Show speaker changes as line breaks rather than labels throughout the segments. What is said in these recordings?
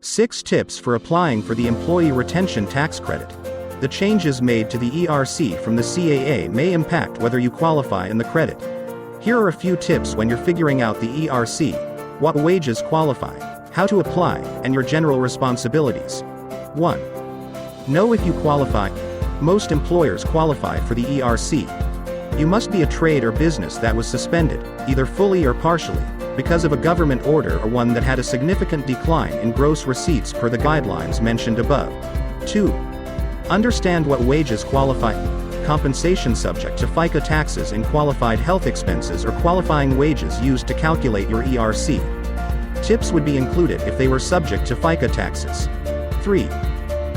6 tips for applying for the Employee Retention Tax Credit. The changes made to the ERC from the CAA may impact whether you qualify in the credit. Here are a few tips when you're figuring out the ERC, what wages qualify, how to apply, and your general responsibilities. 1. Know if you qualify. Most employers qualify for the ERC. You must be a trade or business that was suspended, either fully or partially, because of a government order or one that had a significant decline in gross receipts per the guidelines mentioned above. 2. Understand what wages qualify. Compensation subject to FICA taxes and qualified health expenses or qualifying wages used to calculate your ERC. Tips would be included if they were subject to FICA taxes. 3.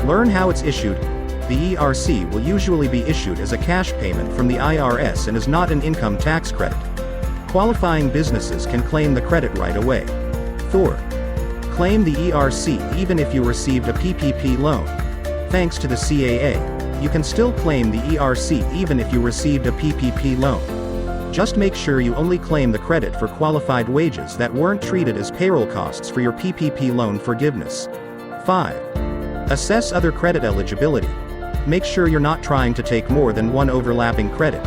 Learn how it's issued. The ERC will usually be issued as a cash payment from the IRS and is not an income tax credit. Qualifying businesses can claim the credit right away. 4. Claim the ERC even if you received a PPP loan. Thanks to the CAA, you can still claim the ERC even if you received a PPP loan. Just make sure you only claim the credit for qualified wages that weren't treated as payroll costs for your PPP loan forgiveness. 5. Assess other credit eligibility. Make sure you're not trying to take more than one overlapping credit.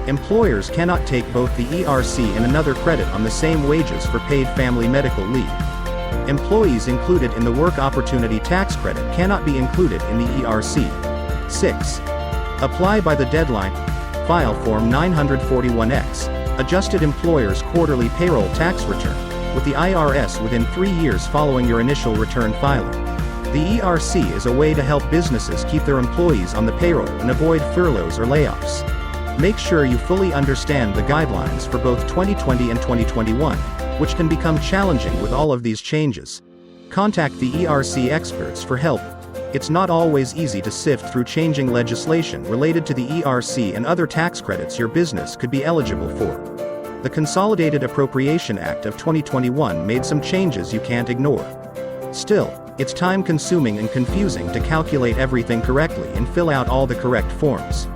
Employers cannot take both the ERC and another credit on the same wages for paid family medical leave. Employees included in the Work Opportunity Tax Credit cannot be included in the ERC. 6. Apply by the deadline. File Form 941X, Adjusted Employer's Quarterly Payroll Tax Return, with the IRS within 3 years following your initial return filing. The ERC is a way to help businesses keep their employees on the payroll and avoid furloughs or layoffs. Make sure you fully understand the guidelines for both 2020 and 2021, which can become challenging with all of these changes. Contact the ERC experts for help. It's not always easy to sift through changing legislation related to the ERC and other tax credits your business could be eligible for. The Consolidated Appropriation Act of 2021 made some changes you can't ignore. Still, it's time-consuming and confusing to calculate everything correctly and fill out all the correct forms.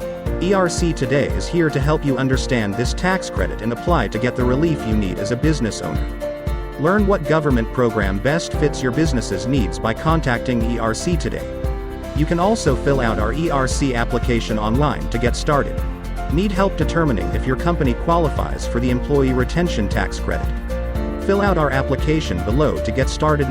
ERC Today is here to help you understand this tax credit and apply to get the relief you need as a business owner. Learn what government program best fits your business's needs by contacting ERC Today. You can also fill out our ERC application online to get started. Need help determining if your company qualifies for the Employee Retention Tax Credit? Fill out our application below to get started